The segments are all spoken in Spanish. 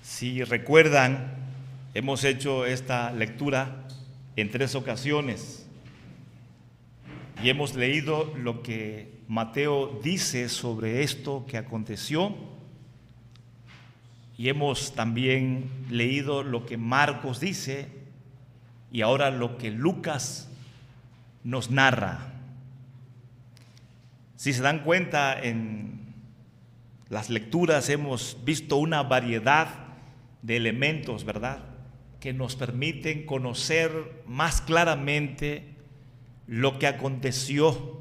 Si recuerdan, hemos hecho esta lectura en 3 ocasiones y hemos leído lo que Mateo dice sobre esto que aconteció, y hemos también leído lo que Marcos dice y ahora lo que Lucas nos narra. Si se dan cuenta, en las lecturas hemos visto una variedad de elementos, ¿verdad?, que nos permiten conocer más claramente lo que aconteció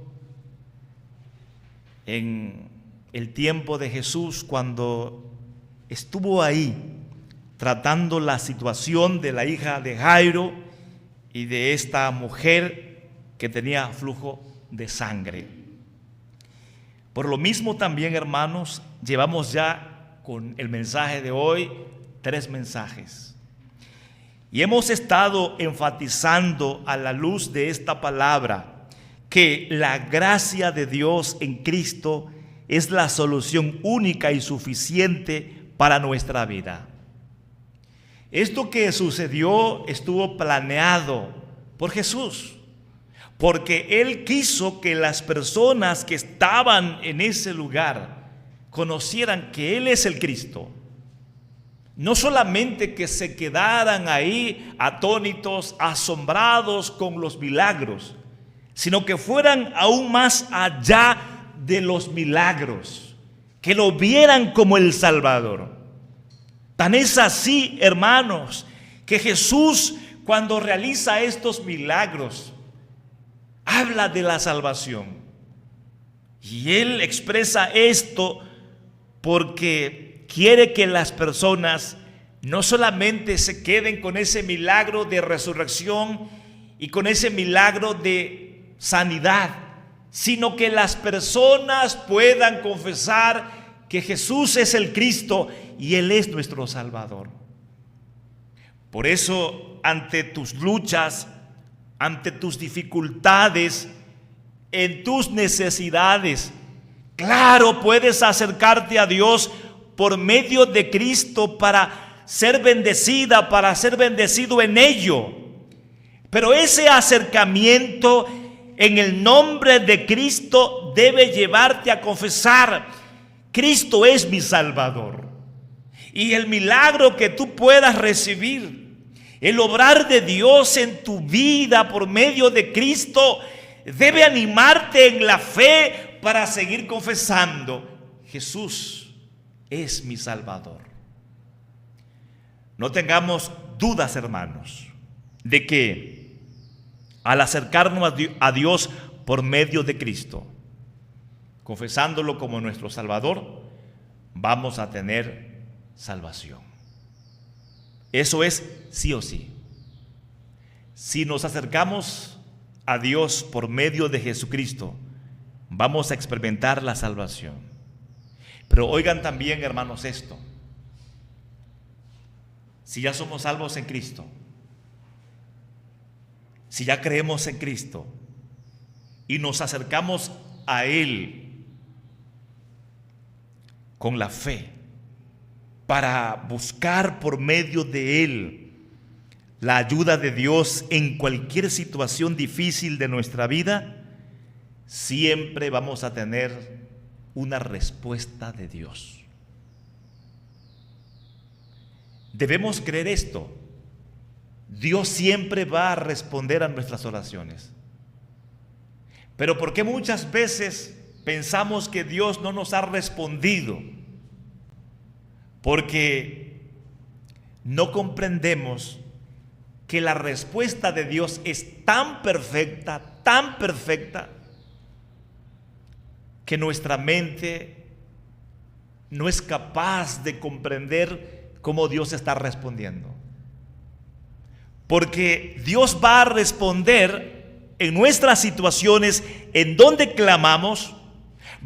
en el tiempo de Jesús cuando estuvo ahí tratando la situación de la hija de Jairo y de esta mujer que tenía flujo de sangre. Por lo mismo también, hermanos, llevamos ya con el mensaje de hoy 3 mensajes. Y hemos estado enfatizando a la luz de esta palabra que la gracia de Dios en Cristo es la solución única y suficiente para nuestra vida. Esto que sucedió estuvo planeado por Jesús, porque Él quiso que las personas que estaban en ese lugar conocieran que Él es el Cristo. No solamente que se quedaran ahí atónitos, asombrados con los milagros, sino que fueran aún más allá de los milagros, que lo vieran como el Salvador. Tan es así, hermanos, que Jesús, cuando realiza estos milagros, habla de la salvación. Y Él expresa esto porque quiere que las personas no solamente se queden con ese milagro de resurrección y con ese milagro de sanidad, sino que las personas puedan confesar que Jesús es el Cristo y Él es nuestro Salvador. Por eso, ante tus luchas, ante tus dificultades, en tus necesidades, claro, puedes acercarte a Dios por medio de Cristo para ser bendecida, para ser bendecido en ello. Pero ese acercamiento en el nombre de Cristo debe llevarte a confesar: Cristo es mi Salvador. Y el milagro que tú puedas recibir, el obrar de Dios en tu vida por medio de Cristo, debe animarte en la fe para seguir confesando: Jesús es mi Salvador. No tengamos dudas, hermanos, de que al acercarnos a Dios por medio de Cristo, confesándolo como nuestro Salvador, vamos a tener salvación. Eso es sí o sí. Si nos acercamos a Dios por medio de Jesucristo, vamos a experimentar la salvación. Pero oigan también, hermanos, esto: si ya somos salvos en Cristo, si ya creemos en Cristo y nos acercamos a Él con la fe para buscar por medio de Él la ayuda de Dios en cualquier situación difícil de nuestra vida, siempre vamos a tener una respuesta de Dios. Debemos creer esto: Dios siempre va a responder a nuestras oraciones. Pero ¿por qué muchas veces pensamos que Dios no nos ha respondido? Porque no comprendemos que la respuesta de Dios es tan perfecta, que nuestra mente no es capaz de comprender cómo Dios está respondiendo. Porque Dios va a responder en nuestras situaciones en donde clamamos,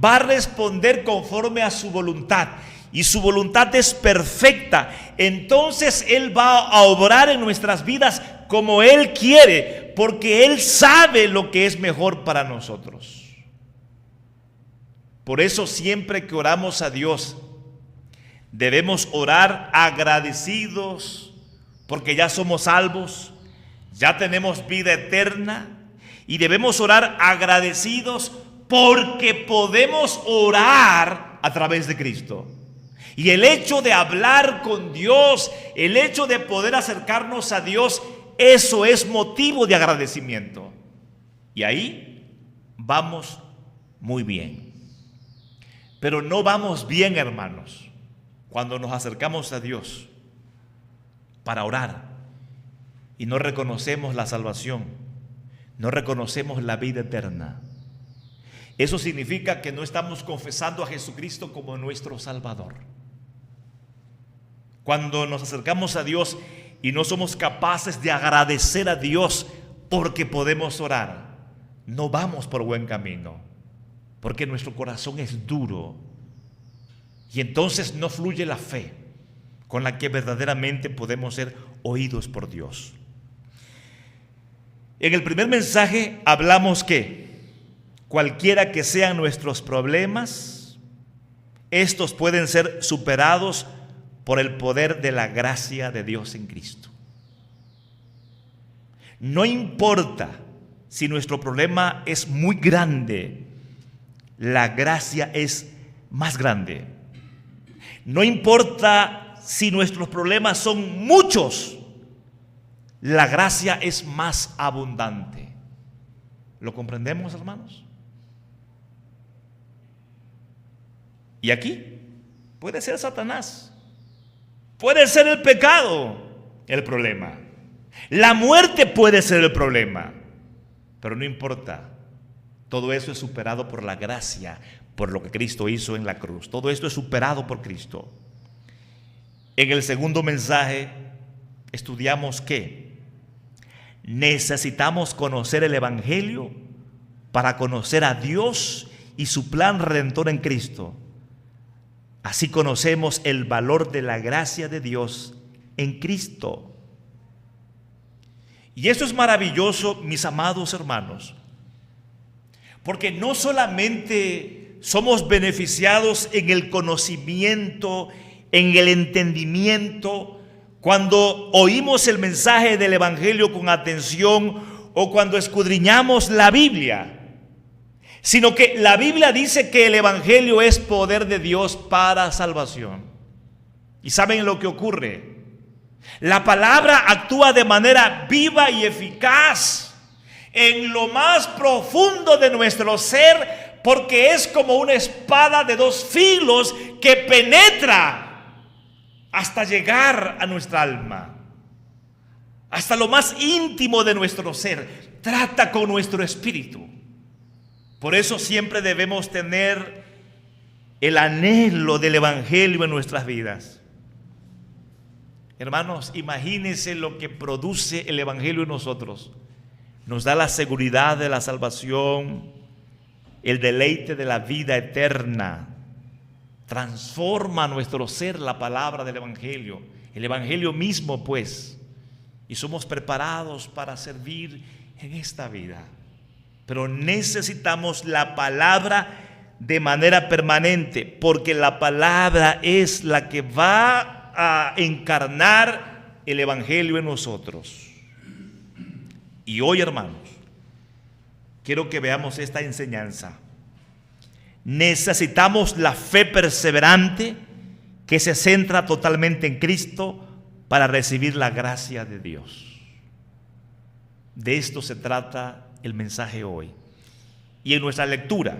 va a responder conforme a su voluntad. Y su voluntad es perfecta. Entonces Él va a obrar en nuestras vidas como Él quiere, porque Él sabe lo que es mejor para nosotros. Por eso siempre que oramos a Dios, Debemos orar agradecidos porque ya somos salvos, ya tenemos vida eterna, y debemos orar agradecidos porque podemos orar a través de Cristo. Y el hecho de hablar con Dios, el hecho de poder acercarnos a Dios, eso es motivo de agradecimiento. Y ahí vamos muy bien. Pero no vamos bien, hermanos, cuando nos acercamos a Dios para orar y no reconocemos la salvación, no reconocemos la vida eterna. Eso significa que no estamos confesando a Jesucristo como nuestro Salvador. Cuando nos acercamos a Dios y no somos capaces de agradecer a Dios porque podemos orar, no vamos por buen camino, porque nuestro corazón es duro y entonces no fluye la fe con la que verdaderamente podemos ser oídos por Dios. En el primer mensaje hablamos que cualquiera que sean nuestros problemas, estos pueden ser superados por el poder de la gracia de Dios en Cristo. No importa si nuestro problema es muy grande, la gracia es más grande. No importa si nuestros problemas son muchos, la gracia es más abundante. ¿Lo comprendemos, hermanos? Y aquí puede ser Satanás, puede ser el pecado el problema, la muerte puede ser el problema, pero no importa. Todo eso es superado por la gracia, por lo que Cristo hizo en la cruz. Todo esto es superado por Cristo. En el segundo mensaje estudiamos que necesitamos conocer el Evangelio para conocer a Dios y su plan redentor en Cristo. Así conocemos el valor de la gracia de Dios en Cristo. Y esto es maravilloso, mis amados hermanos, porque no solamente somos beneficiados en el conocimiento, en el entendimiento, cuando oímos el mensaje del Evangelio con atención o cuando escudriñamos la Biblia, sino que la Biblia dice que el Evangelio es poder de Dios para salvación. ¿Y saben lo que ocurre? La palabra actúa de manera viva y eficaz en lo más profundo de nuestro ser, porque es como una espada de dos filos que penetra hasta llegar a nuestra alma, hasta lo más íntimo de nuestro ser, trata con nuestro espíritu. Por eso siempre debemos tener el anhelo del Evangelio en nuestras vidas. Hermanos, imagínense lo que produce el Evangelio en nosotros. Nos da la seguridad de la salvación, el deleite de la vida eterna. Transforma nuestro ser la palabra del Evangelio, el Evangelio mismo, pues. Y somos preparados para servir en esta vida. Pero necesitamos la palabra de manera permanente, porque la palabra es la que va a encarnar el Evangelio en nosotros. Y hoy, hermanos, quiero que veamos esta enseñanza. Necesitamos la fe perseverante que se centra totalmente en Cristo para recibir la gracia de Dios. De esto se trata el mensaje hoy. Y en nuestra lectura,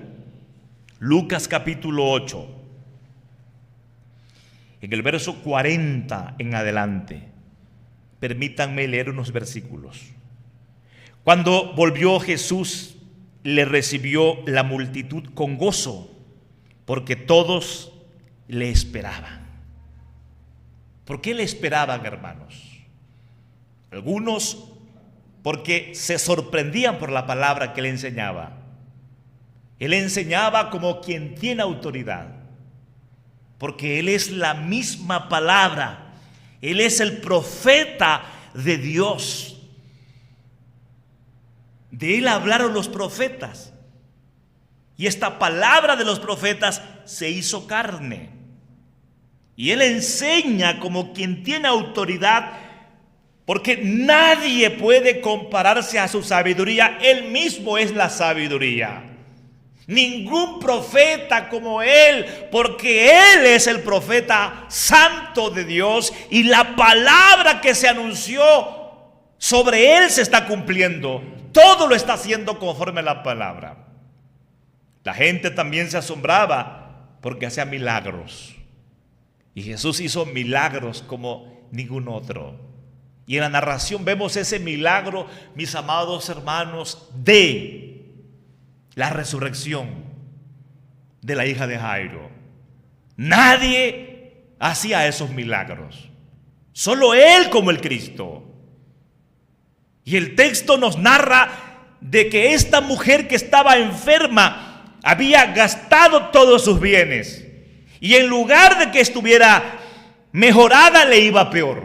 Lucas capítulo 8, en el verso 40 en adelante, permítanme leer unos versículos. Cuando volvió Jesús, le recibió la multitud con gozo, porque todos le esperaban. ¿Por qué le esperaban, hermanos? Algunos porque se sorprendían por la palabra que le enseñaba. Él enseñaba como quien tiene autoridad, porque Él es la misma palabra. Él es el profeta de Dios. De Él hablaron los profetas. Y esta palabra de los profetas se hizo carne. Y él enseña como quien tiene autoridad, porque nadie puede compararse a su sabiduría. Él mismo es la sabiduría. Ningún profeta como él, porque él es el profeta santo de Dios y la palabra que se anunció sobre él se está cumpliendo. Todo lo está haciendo conforme a la palabra. La gente también se asombraba porque hacía milagros. Y Jesús hizo milagros como ningún otro. Y en la narración vemos ese milagro, mis amados hermanos, de la resurrección de la hija de Jairo. Nadie hacía esos milagros. Solo él como el Cristo. Y el texto nos narra de que esta mujer que estaba enferma había gastado todos sus bienes. Y en lugar de que estuviera mejorada, le iba peor.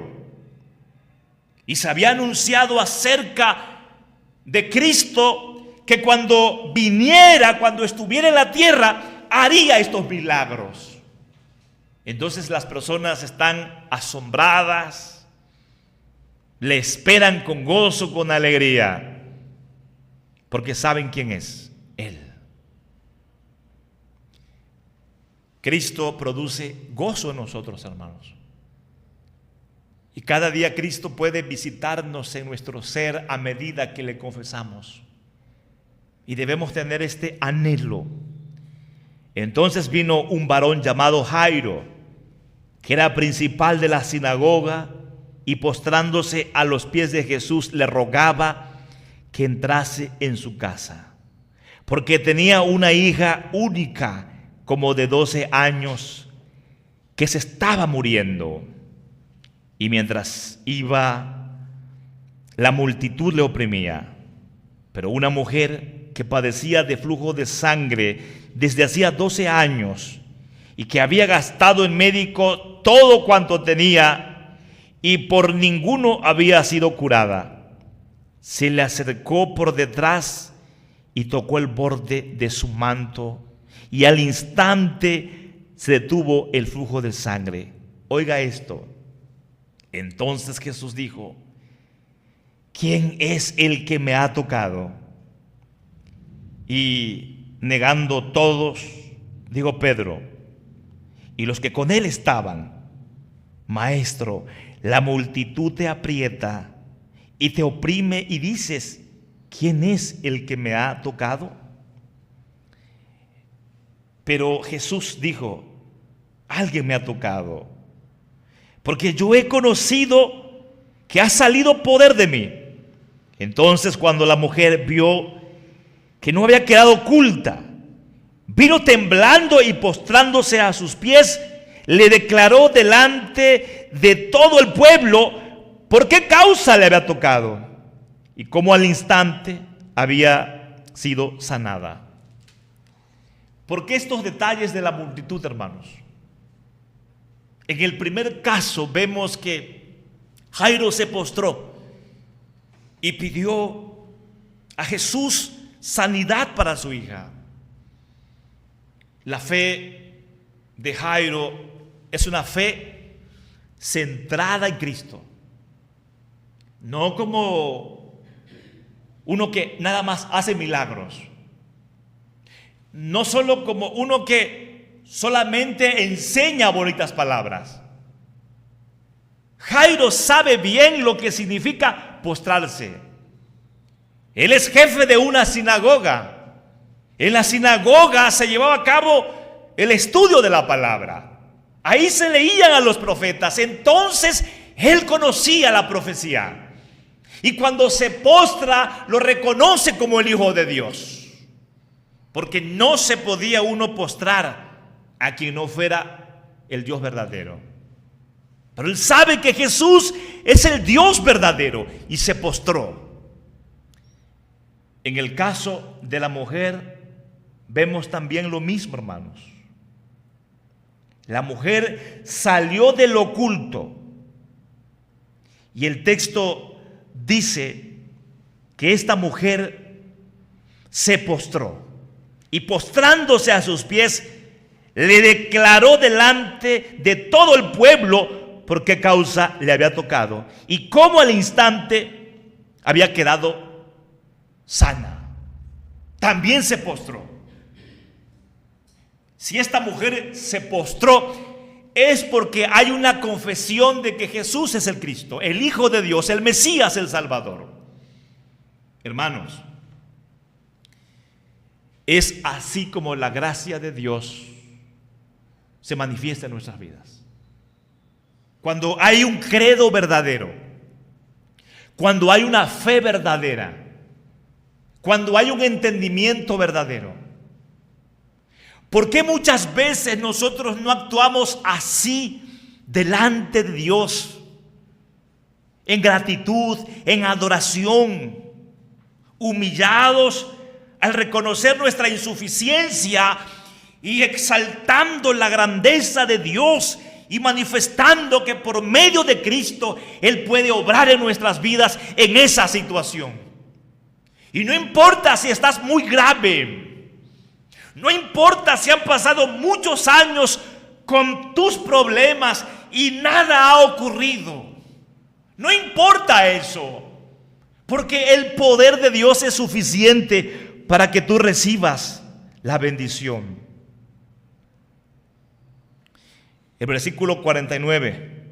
Y se había anunciado acerca de Cristo que cuando viniera, cuando estuviera en la tierra, haría estos milagros. Entonces las personas están asombradas, le esperan con gozo, con alegría, porque saben quién es Él. Cristo produce gozo en nosotros, hermanos. Y cada día Cristo puede visitarnos en nuestro ser a medida que le confesamos. Y debemos tener este anhelo. Entonces vino un varón llamado Jairo, que era principal de la sinagoga, y postrándose a los pies de Jesús le rogaba que entrase en su casa, porque tenía una hija única, como de 12 años, que se estaba muriendo. Y mientras iba, la multitud le oprimía. Pero una mujer que padecía de flujo de sangre desde hacía 12 años y que había gastado en médico todo cuanto tenía y por ninguno había sido curada, se le acercó por detrás y tocó el borde de su manto, y al instante se detuvo el flujo de sangre. Oiga esto. Entonces Jesús dijo: ¿quién es el que me ha tocado? Y negando todos, dijo Pedro y los que con él estaban: Maestro, la multitud te aprieta y te oprime y dices: ¿quién es el que me ha tocado? Pero Jesús dijo: alguien me ha tocado, porque yo he conocido que ha salido poder de mí. Entonces, cuando la mujer vio que no había quedado oculta, vino temblando y postrándose a sus pies, le declaró delante de todo el pueblo por qué causa le había tocado y cómo al instante había sido sanada. ¿Por qué estos detalles de la multitud, hermanos? En el primer caso vemos que Jairo se postró y pidió a Jesús sanidad para su hija. La fe de Jairo es una fe centrada en Cristo, no como uno que nada más hace milagros, no solo como uno que solamente enseña bonitas palabras. Jairo sabe bien lo que significa postrarse. Él es jefe de una sinagoga. En la sinagoga se llevaba a cabo el estudio de la palabra. Ahí se leían a los profetas. Entonces él conocía la profecía. Y cuando se postra, lo reconoce como el Hijo de Dios. Porque no se podía uno postrar a quien no fuera el Dios verdadero. Pero él sabe que Jesús es el Dios verdadero y se postró. En el caso de la mujer vemos también lo mismo, hermanos. La mujer salió del oculto y el texto dice que esta mujer se postró y postrándose a sus pies le declaró delante de todo el pueblo por qué causa le había tocado y cómo al instante había quedado sana. También se postró. Si esta mujer se postró, es porque hay una confesión de que Jesús es el Cristo, el Hijo de Dios, el Mesías, el Salvador. Hermanos, es así como la gracia de Dios se manifiesta en nuestras vidas. Cuando hay un credo verdadero, cuando hay una fe verdadera, cuando hay un entendimiento verdadero. ¿Por qué muchas veces nosotros no actuamos así delante de Dios? En gratitud, en adoración, humillados al reconocer nuestra insuficiencia y exaltando la grandeza de Dios y manifestando que por medio de Cristo Él puede obrar en nuestras vidas en esa situación. Y no importa si estás muy grave, no importa si han pasado muchos años con tus problemas y nada ha ocurrido. No importa eso, porque el poder de Dios es suficiente para que tú recibas la bendición. El versículo 49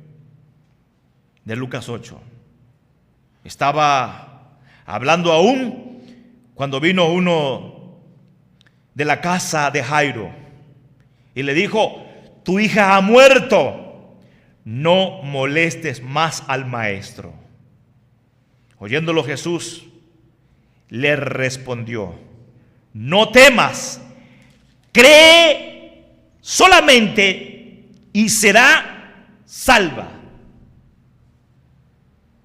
de Lucas 8. Estaba hablando aún cuando vino uno de la casa de Jairo y le dijo: tu hija ha muerto, no molestes más al maestro. Oyéndolo Jesús le respondió: no temas, cree solamente y será salva.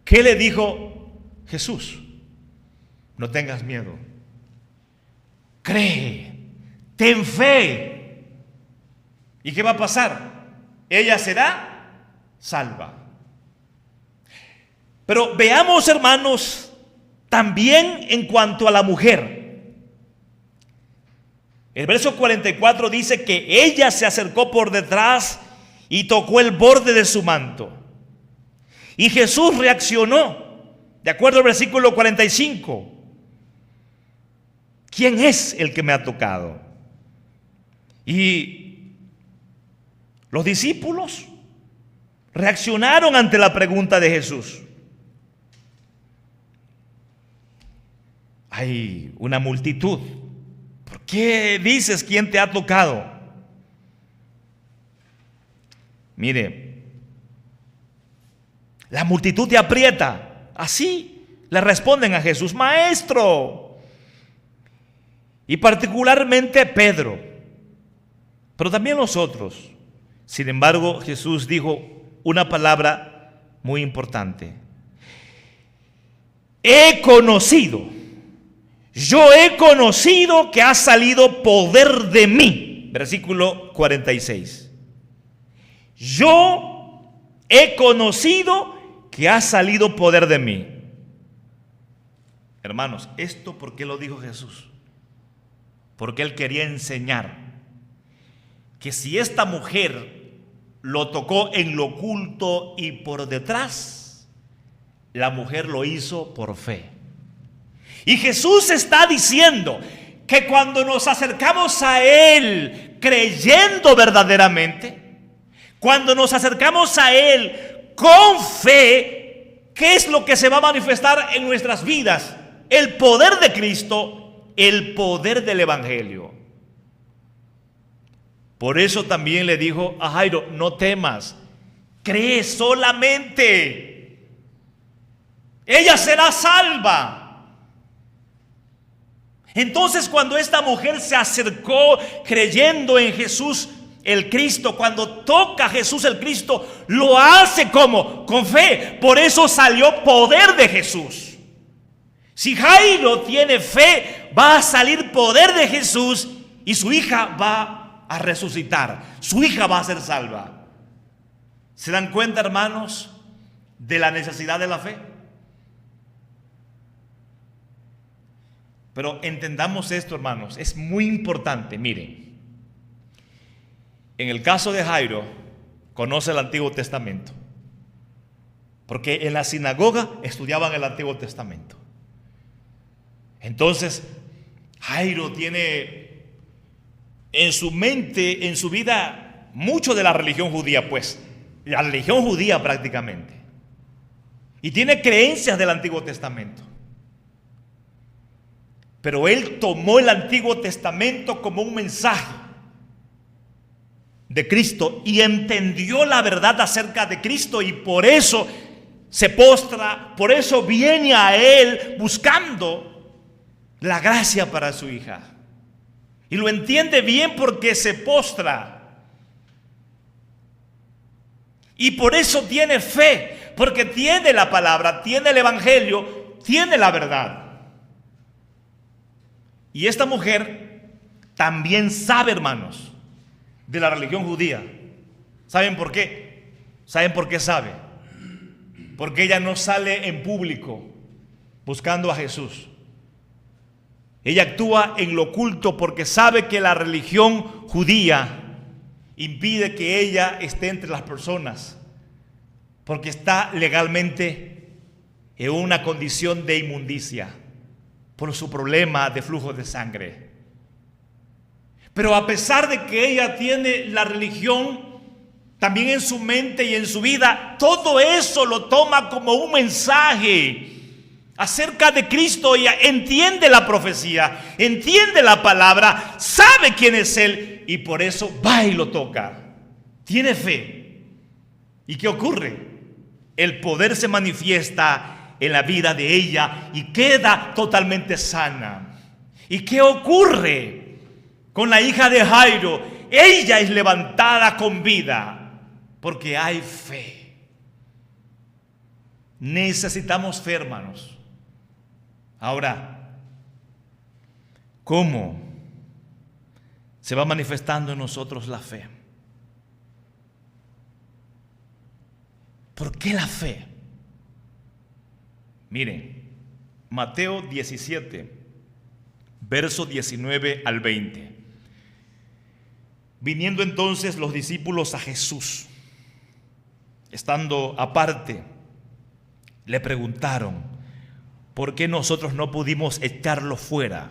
¿Qué le dijo Jesús? No tengas miedo, cree, ten fe. ¿Y qué va a pasar? Ella será salva. Pero veamos, hermanos, también en cuanto a la mujer. El verso 44 dice que ella se acercó por detrás y tocó el borde de su manto. Y Jesús reaccionó, de acuerdo al versículo 45. ¿Quién es el que me ha tocado? Y los discípulos reaccionaron ante la pregunta de Jesús. Hay una multitud. ¿Por qué dices quién te ha tocado? Mire, la multitud te aprieta. Así le responden a Jesús: maestro. Y particularmente Pedro, pero también los otros. Sin embargo, Jesús dijo una palabra muy importante: yo he conocido que ha salido poder de mí. Versículo 46. Yo he conocido que ha salido poder de mí. Hermanos, ¿esto por qué lo dijo Jesús? Porque Él quería enseñar que si esta mujer lo tocó en lo oculto y por detrás, la mujer lo hizo por fe. Y Jesús está diciendo que cuando nos acercamos a Él creyendo verdaderamente, cuando nos acercamos a Él con fe, ¿qué es lo que se va a manifestar en nuestras vidas? El poder de Cristo, el poder del Evangelio. Por eso también le dijo a Jairo: no temas, cree solamente, ella será salva. Entonces, cuando esta mujer se acercó creyendo en Jesús el Cristo, cuando toca a Jesús el Cristo, lo hace como con fe. Por eso salió poder de Jesús. Si Jairo tiene fe, va a salir poder de Jesús y su hija va a resucitar, su hija va a ser salva. ¿Se dan cuenta, hermanos, de la necesidad de la fe? Pero entendamos esto, hermanos, es muy importante. Miren, En el caso de Jairo, conoce el Antiguo Testamento, porque en la sinagoga estudiaban el Antiguo Testamento. Entonces, Jairo tiene en su mente, en su vida, mucho de la religión judía, pues, la religión judía prácticamente. Y tiene creencias del Antiguo Testamento. Pero él tomó el Antiguo Testamento como un mensaje de Cristo y entendió la verdad acerca de Cristo, y por eso se postra, por eso viene a él buscando la gracia para su hija. Y lo entiende bien porque se postra. Y por eso tiene fe, porque tiene la palabra, tiene el evangelio, tiene la verdad. Y esta mujer también sabe, hermanos, de la religión judía. ¿Saben por qué? ¿Saben por qué sabe? Porque ella no sale en público buscando a Jesús. Ella actúa en lo oculto porque sabe que la religión judía impide que ella esté entre las personas, porque está legalmente en una condición de inmundicia por su problema de flujo de sangre. Pero a pesar de que ella tiene la religión también en su mente y en su vida, todo eso lo toma como un mensaje acerca de Cristo. Ella entiende la profecía, entiende la palabra, sabe quién es Él, y por eso va y lo toca. Tiene fe. ¿Y qué ocurre? El poder se manifiesta en la vida de ella y queda totalmente sana. ¿Y qué ocurre con la hija de Jairo? Ella es levantada con vida porque hay fe. Necesitamos fe, hermanos. Ahora, ¿cómo se va manifestando en nosotros la fe? ¿Por qué la fe? Miren, Mateo 17, verso 19 al 20. Viniendo entonces los discípulos a Jesús, estando aparte, le preguntaron: ¿por qué nosotros no pudimos echarlo fuera?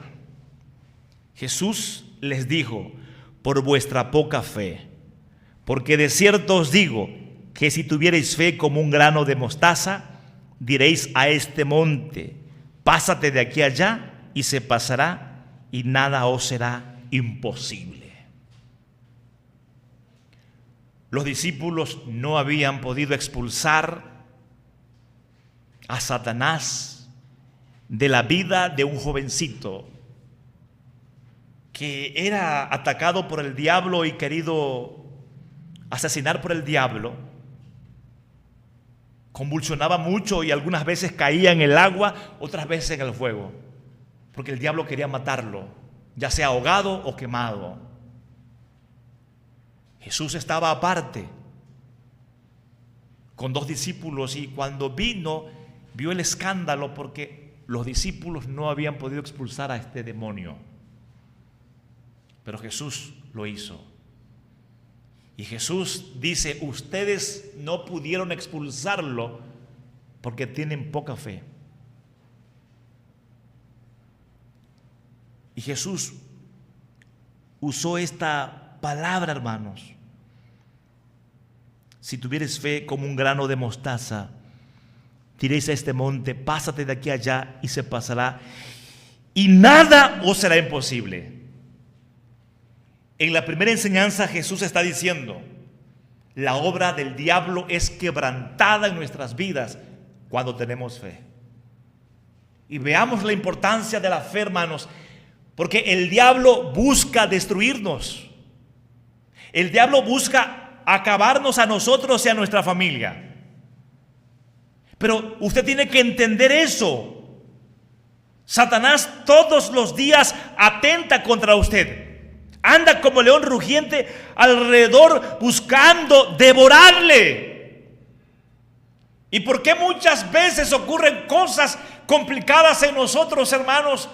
Jesús les dijo: por vuestra poca fe, porque de cierto os digo que si tuvierais fe como un grano de mostaza, diréis a este monte: pásate de aquí allá, y se pasará, y nada os será imposible. Los discípulos no habían podido expulsar a Satanás de la vida de un jovencito que era atacado por el diablo y querido asesinar por el diablo. Convulsionaba mucho y algunas veces caía en el agua, otras veces en el fuego, porque el diablo quería matarlo, ya sea ahogado o quemado. Jesús estaba aparte con dos discípulos, y cuando vino, vio el escándalo porque los discípulos no habían podido expulsar a este demonio, pero Jesús lo hizo. Y Jesús dice: ustedes no pudieron expulsarlo porque tienen poca fe. Y Jesús usó esta palabra, hermanos: si tuvieres fe como un grano de mostaza, diréis a este monte: pásate de aquí allá, y se pasará, y nada os será imposible. En la primera enseñanza Jesús está diciendo: la obra del diablo es quebrantada en nuestras vidas cuando tenemos fe. Y veamos la importancia de la fe, hermanos, porque el diablo busca destruirnos. El diablo busca acabarnos a nosotros y a nuestra familia. Pero usted tiene que entender eso. Satanás todos los días atenta contra usted. Anda como león rugiente alrededor buscando devorarle. ¿Y por qué muchas veces ocurren cosas complicadas en nosotros, hermanos?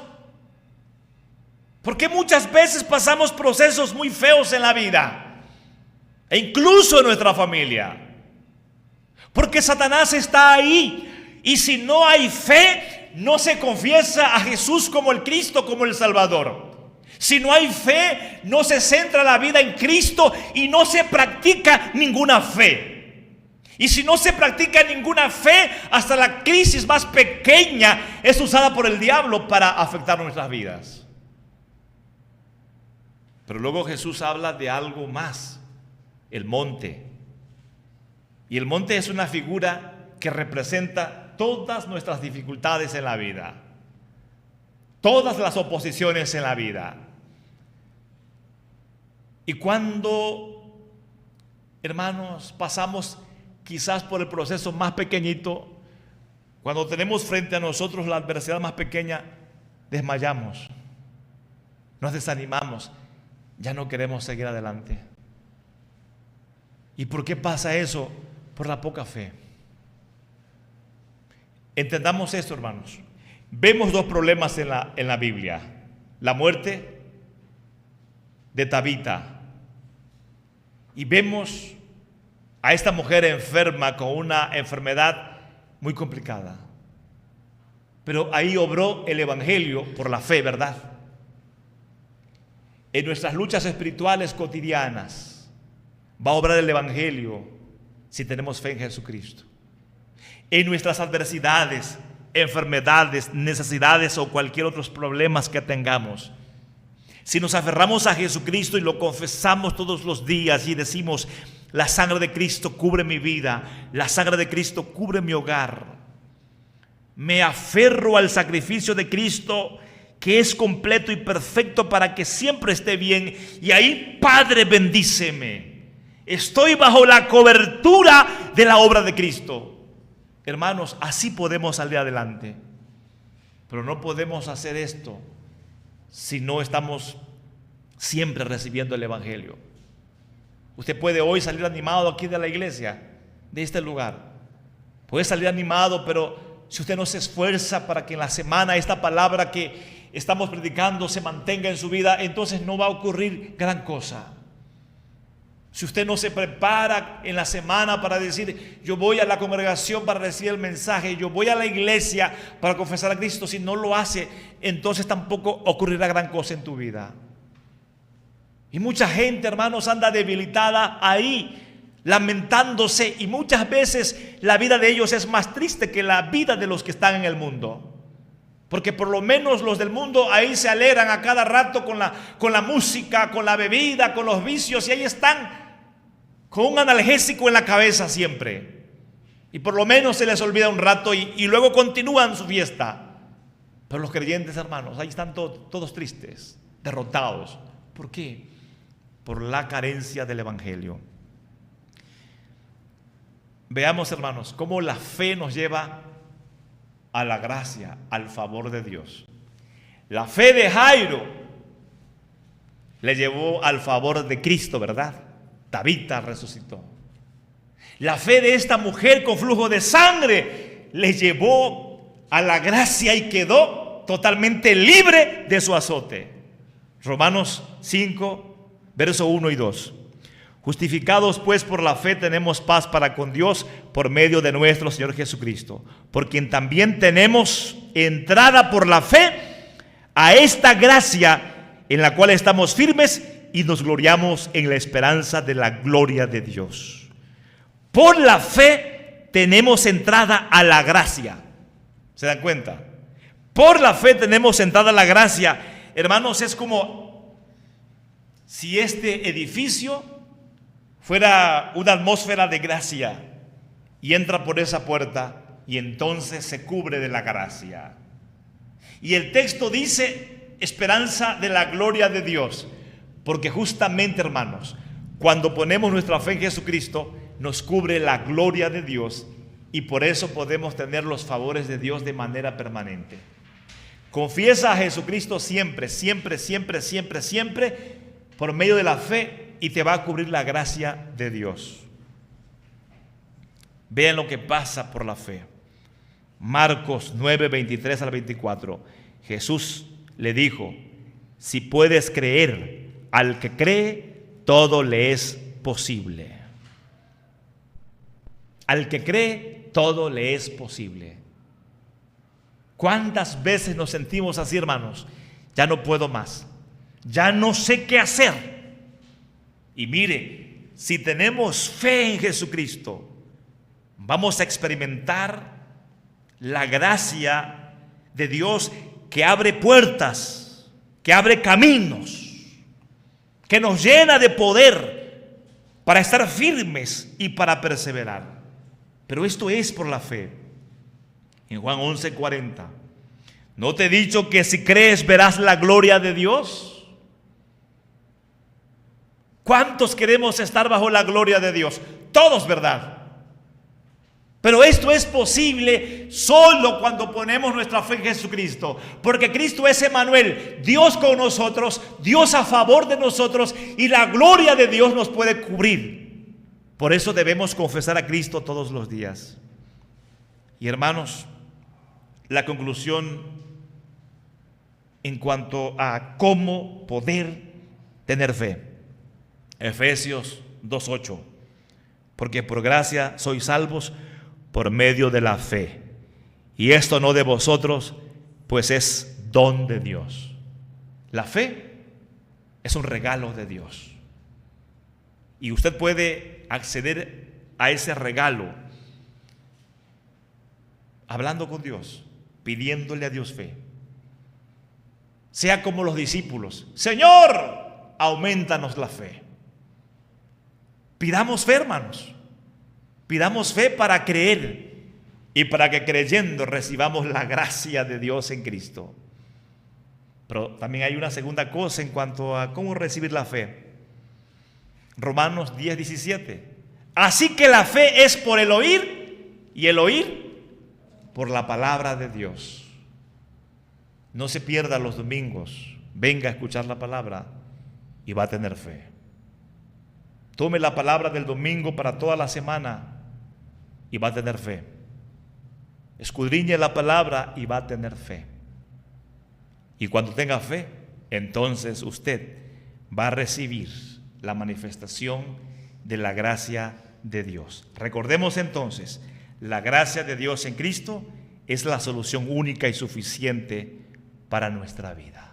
¿Por qué muchas veces pasamos procesos muy feos en la vida? e incluso en nuestra familia. Porque Satanás está ahí, y si no hay fe, no se confiesa a Jesús como el Cristo, como el Salvador. Si no hay fe, no se centra la vida en Cristo y no se practica ninguna fe. Y si no se practica ninguna fe, hasta la crisis más pequeña es usada por el diablo para afectar nuestras vidas. Pero luego Jesús habla de algo más, el monte. Y el monte es una figura que representa todas nuestras dificultades en la vida, todas las oposiciones en la vida. Y cuando, hermanos, pasamos quizás por el proceso más pequeñito, cuando tenemos frente a nosotros la adversidad más pequeña, desmayamos, nos desanimamos, ya no queremos seguir adelante. ¿Y por qué pasa eso? Por la poca fe. Entendamos esto, hermanos. Vemos dos problemas en la Biblia: la muerte de Tabita, y vemos a esta mujer enferma con una enfermedad muy complicada. Pero ahí obró el Evangelio por la fe, ¿verdad? En nuestras luchas espirituales cotidianas va a obrar el Evangelio si tenemos fe en Jesucristo. En nuestras adversidades, enfermedades, necesidades o cualquier otros problemas que tengamos, si nos aferramos a Jesucristo y lo confesamos todos los días y decimos: la sangre de Cristo cubre mi vida, la sangre de Cristo cubre mi hogar, me aferro al sacrificio de Cristo, que es completo y perfecto para que siempre esté bien, y ahí, Padre, bendíceme, estoy bajo la cobertura de la obra de Cristo. Hermanos, así podemos salir adelante. Pero no podemos hacer esto si no estamos siempre recibiendo el Evangelio. Usted puede hoy salir animado aquí de la iglesia, de este lugar. Puede salir animado, pero si usted no se esfuerza para que en la semana esta palabra que estamos predicando se mantenga en su vida, entonces no va a ocurrir gran cosa. Si usted no se prepara en la semana para decir: yo voy a la congregación para recibir el mensaje, yo voy a la iglesia para confesar a Cristo, si no lo hace, entonces tampoco ocurrirá gran cosa en tu vida. Y mucha gente, hermanos, anda debilitada ahí, lamentándose, y muchas veces la vida de ellos es más triste que la vida de los que están en el mundo. Porque por lo menos los del mundo ahí se alegran a cada rato con la música, con la bebida, con los vicios, y ahí están con un analgésico en la cabeza siempre. Y por lo menos se les olvida un rato y luego continúan su fiesta. Pero los creyentes, hermanos, ahí están todos tristes, derrotados. ¿Por qué? Por la carencia del Evangelio. Veamos, hermanos, cómo la fe nos lleva a la gracia, al favor de Dios. La fe de Jairo le llevó al favor de Cristo, ¿verdad? Tabita resucitó. La fe de esta mujer con flujo de sangre le llevó a la gracia y quedó totalmente libre de su azote. Romanos 5, verso 1 y 2. Justificados pues por la fe tenemos paz para con Dios por medio de nuestro Señor Jesucristo, por quien también tenemos entrada por la fe a esta gracia en la cual estamos firmes y nos gloriamos en la esperanza de la gloria de Dios. Por la fe tenemos entrada a la gracia. ¿Se dan cuenta? Por la fe tenemos entrada a la gracia. Hermanos, es como si este edificio fuera una atmósfera de gracia, y entra por esa puerta y entonces se cubre de la gracia. Y el texto dice esperanza de la gloria de Dios, porque justamente, hermanos, cuando ponemos nuestra fe en Jesucristo, nos cubre la gloria de Dios, y por eso podemos tener los favores de Dios de manera permanente. Confiesa a Jesucristo siempre, siempre, siempre, siempre, siempre, por medio de la fe, y te va a cubrir la gracia de Dios. Vean lo que pasa por la fe. Marcos 9, 23 al 24. Jesús le dijo: si puedes creer, al que cree, todo le es posible. Al que cree, todo le es posible. ¿Cuántas veces nos sentimos así, hermanos? Ya no puedo más, ya no sé qué hacer. Y mire, si tenemos fe en Jesucristo, vamos a experimentar la gracia de Dios que abre puertas, que abre caminos, que nos llena de poder para estar firmes y para perseverar. Pero esto es por la fe. En Juan 11:40, ¿no te he dicho que si crees verás la gloria de Dios? ¿Cuántos queremos estar bajo la gloria de Dios? Todos, ¿verdad? Pero esto es posible solo cuando ponemos nuestra fe en Jesucristo, porque Cristo es Emmanuel, Dios con nosotros, Dios a favor de nosotros, y la gloria de Dios nos puede cubrir. Por eso debemos confesar a Cristo todos los días. Y hermanos, la conclusión en cuanto a cómo poder tener fe. Efesios 2:8. Porque por gracia sois salvos por medio de la fe. Y esto no de vosotros, pues es don de Dios. La fe es un regalo de Dios. Y usted puede acceder a ese regalo hablando con Dios, pidiéndole a Dios fe. Sea como los discípulos: Señor, aumentanos la fe. Pidamos fe, hermanos. Pidamos fe para creer y para que creyendo recibamos la gracia de Dios en Cristo. Pero también hay una segunda cosa en cuanto a cómo recibir la fe. Romanos 10:17. Así que la fe es por el oír, y el oír por la palabra de Dios. No se pierda los domingos, venga a escuchar la palabra y va a tener fe. Tome la palabra del domingo para toda la semana y va a tener fe. Escudriñe la palabra y va a tener fe. Y cuando tenga fe, entonces usted va a recibir la manifestación de la gracia de Dios. Recordemos entonces, la gracia de Dios en Cristo es la solución única y suficiente para nuestra vida.